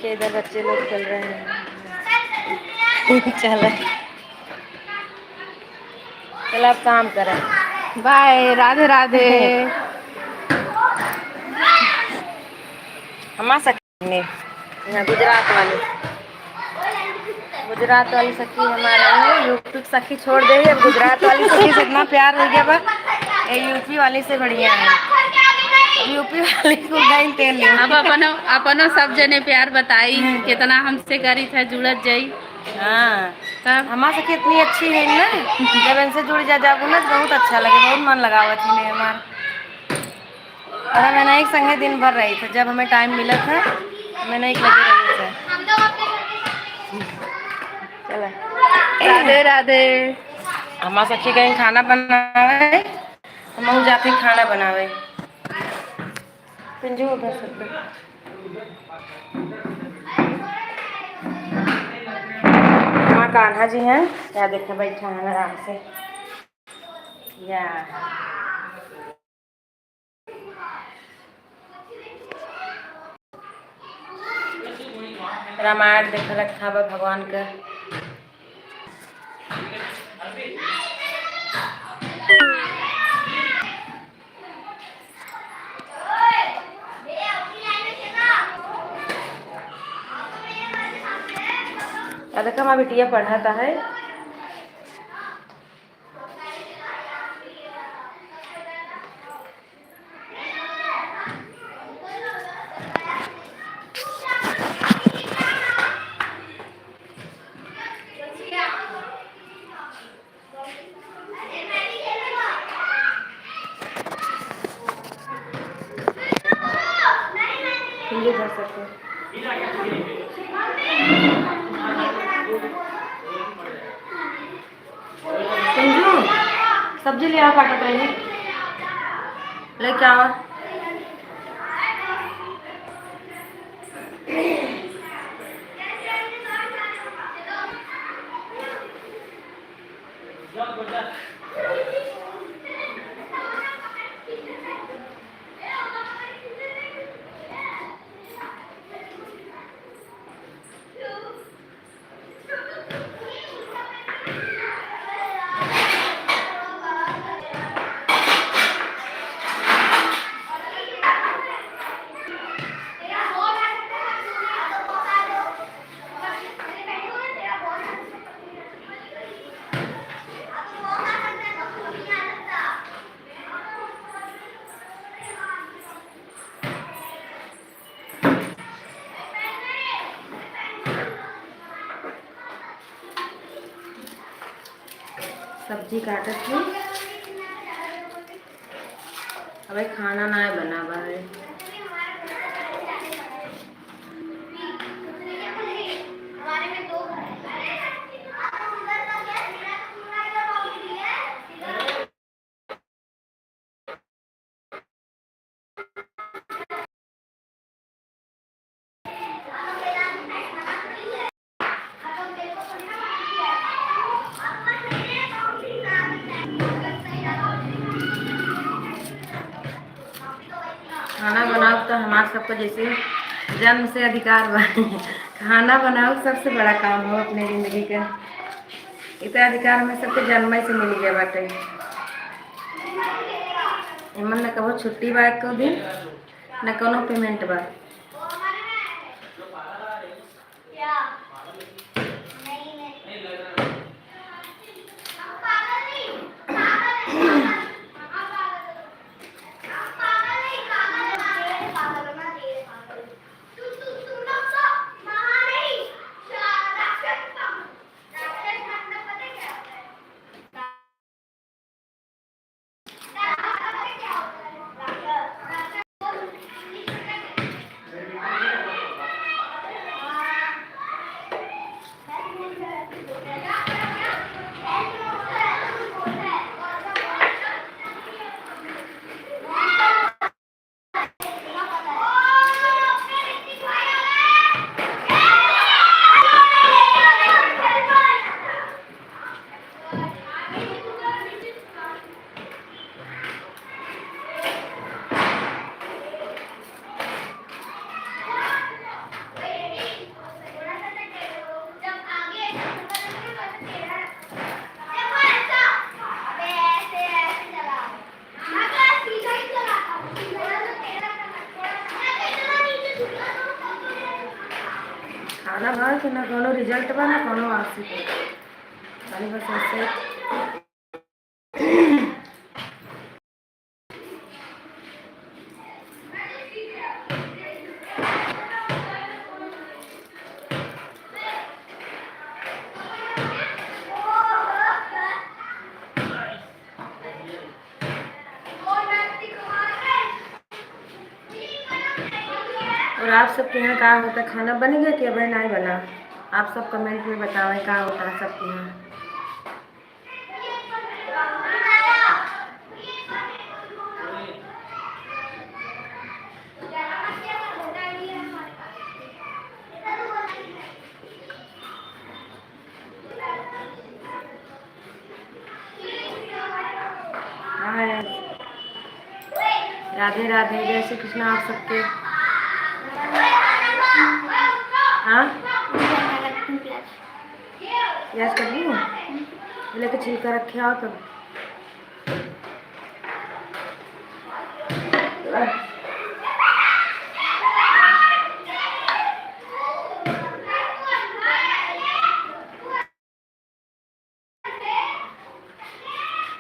देखिए इधर बच्चे लोग खेल रहे हैं। चलो चलो आप काम करें। बाय, राधे राधे। हमारा सखी गुजरात वाली सखी हमारे यूपी सखी छोड़ दे। अब गुजरात वाली सखी से इतना प्यार हो गया बा, यूपी वाली से बढ़िया है। अब यूपी वाली को गई तेल अब अपनो सब जने प्यार बताई कितना हमसे करी था जुड़त जाई। हाँ तब हमारा सखी इतनी अच्छी है ना, जब इनसे जुड़ जा जाबू ना तो बहुत अच्छा लगे, बहुत मन लगावत थी हमार। और मैंने एक संगे दिन भर रही थी, जब हमें टाइम मिला था मैंने एक लगी रही थी। चलो राधे राधे। हमारा सखी कहीं खाना बनावे, हम जाते खाना बनावे। पिंजू उधर सकते वहाँ कान्हा जी हैं, क्या देखा बैठा है आराम से। या रामायण देख रखा बा भगवान का। देखा हमारा बिटिया पढ़ाता है। हिंदी कर सकते पिंजू सब्जी ले आओ, काटत रही लेके आओ। सब्जी काटत थी, अबे खाना ना बनावा है। खाना बनाओ तो हमारे सबको जैसे जन्म से अधिकार बा। खाना बनाओ सबसे बड़ा काम हो अपने जिंदगी का। इतना अधिकार में सबके जन्म से मिल गया बाटे। एमन न कहो छुट्टी बा एको दिन, न कोनो पेमेंट बा। खाना बना के ना कोनो रिजल्ट बा ना कोनो वापसी खाली बस ऐसे। और आप सबके यहाँ का होता है, खाना बन गया कि अभी नहीं बना? आप सब कमेंट में बताओ क्या होता है सबके यहाँ। हाँ यार, राधे राधे, जय श्री कृष्ण आप सबके। हाँ प्याज कर ली लेके छिलका रखे आओ तब।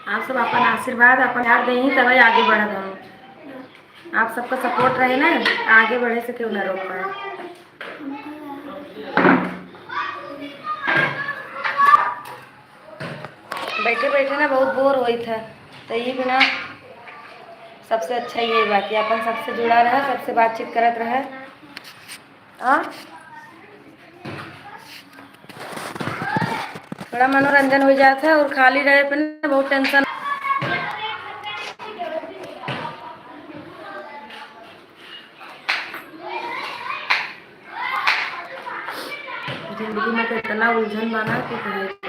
आप सब अपन आशीर्वाद अपन यार दें तभी आगे बढ़त हम। आप सबका सपोर्ट रहे ना, आगे बढ़े से क्यों ना रोक पाए। बैठे बैठे ना बहुत बोर हुई था, तो ये बिना सबसे अच्छा ये बात कि अपन सबसे जुड़ा रहे, सबसे बातचीत करत रहे। हाँ थोड़ा मनोरंजन हो जाता है, और खाली रहे पे ना बहुत टेंशन। जिंदगी में तो इतना उलझन बना कि कहे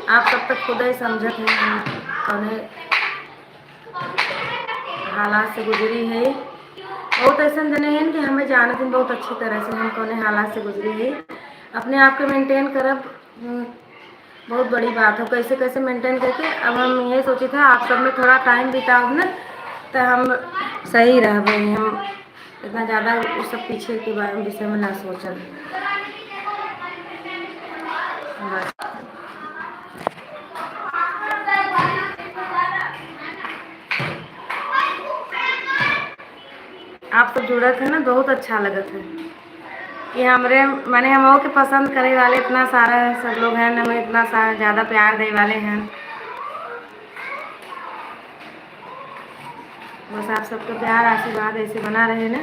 आप सब तक खुद ही समझत है हम कौने हालात से गुजरी है। बहुत ऐसा जने हैं कि हमें जानते हैं बहुत अच्छी तरह से हम कौने हालात से गुजरी है। अपने आप को मेंटेन करब बहुत बड़ी बात हो, कैसे कैसे मेंटेन करके। अब हम ये सोचे था आप सब में थोड़ा टाइम बिताओ ना तो हम सही रह गए। हम इतना ज़्यादा उस सब पीछे के बारे में विषय में ना सोचल बस। आप सब जुड़े थे ना, बहुत अच्छा लगा था कि हमरे मैंने हम के पसंद करे वाले इतना सारा सब लोग हैं, हमें इतना सारा ज़्यादा प्यार दे वाले हैं। बस आप सबका प्यार आशीर्वाद ऐसे बना रहे ना।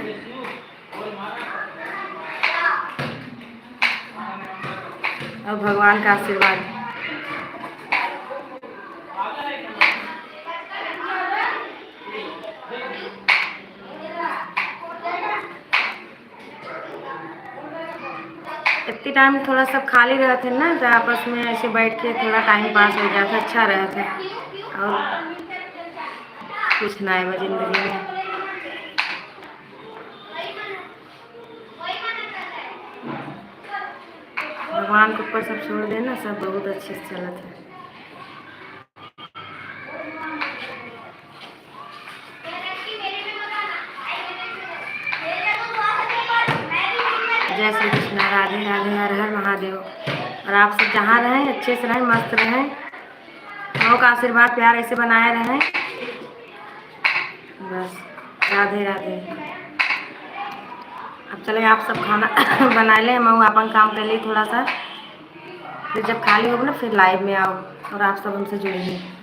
और भगवान का आशीर्वाद। इतनी टाइम थोड़ा सब खाली रहते ना, तो आपस में ऐसे बैठ के थोड़ा टाइम पास हो जाता, अच्छा रहता। और कुछ ना है जिंदगी में। भगवान के ऊपर सब छोड़ देना, सब बहुत अच्छे से चलत है। जय श्री कृष्ण, राधे राधे, हर हर महादेव। और आप सब जहाँ रहें अच्छे से रहें, मस्त रहें, माँ का आशीर्वाद प्यार ऐसे बनाए रहें बस। राधे राधे। अब चले आप सब खाना बना लें, मैं अपन काम कर ली थोड़ा सा, फिर जब खाली होगा ना फिर लाइव में आओ और आप सब हमसे जुड़ेंगे।